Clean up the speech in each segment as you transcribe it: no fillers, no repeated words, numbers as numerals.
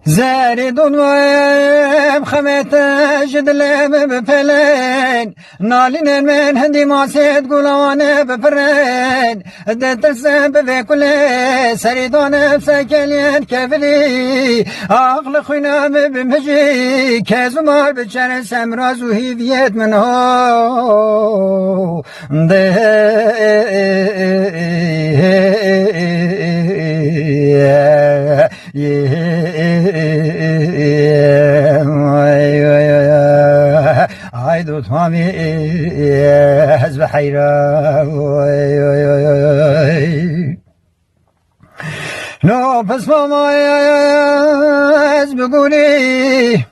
زاردون ويم خمت جدلم بفلين نالين من هندي ما سيد قولوانا بفرين دترسم بكل سريدون بسكلين كفلي عقل خينام بمجي كزمار بشر سمراز وهيفيت من هو عيدو تمامي حزب حيرة لا بس ماما حزب قولي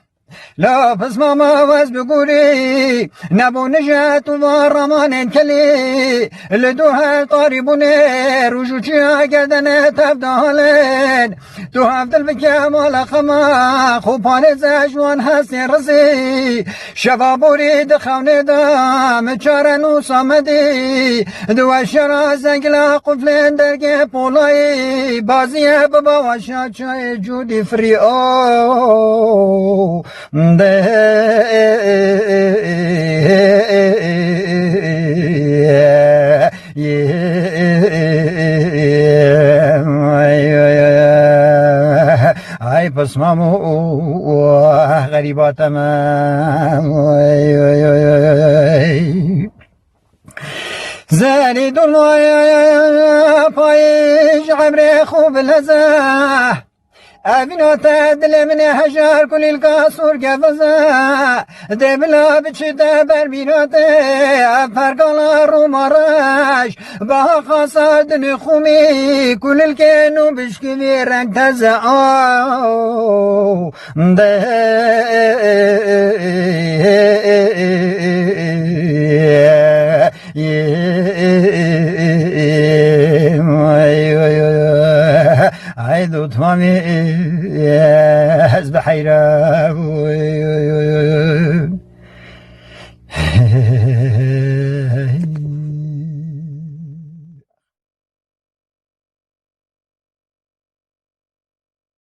لا بس ماما واز بقولي نبو نجات ورامان كلي لدوها طاربوني رجوتي قردنا تبدالين تو هفدل بكام ولا خما خوبان زجوان حسن رزي شبابوري دخوني دام چارنو صامدي دو شرا زنگلا قفلين درگه پولاي بازيه بابا وشا چای جودي فري ay pasmamo غریبات من زنی دنیا پایش عمر خوب لزه أبنات دل من هجار كل القصور قفزة دبلا بتشدا بربينات فرقالا روماراش بها خاصة دن خومي كل الكينو بشكي رنگ تزا عيدو تمامي حزب حيرة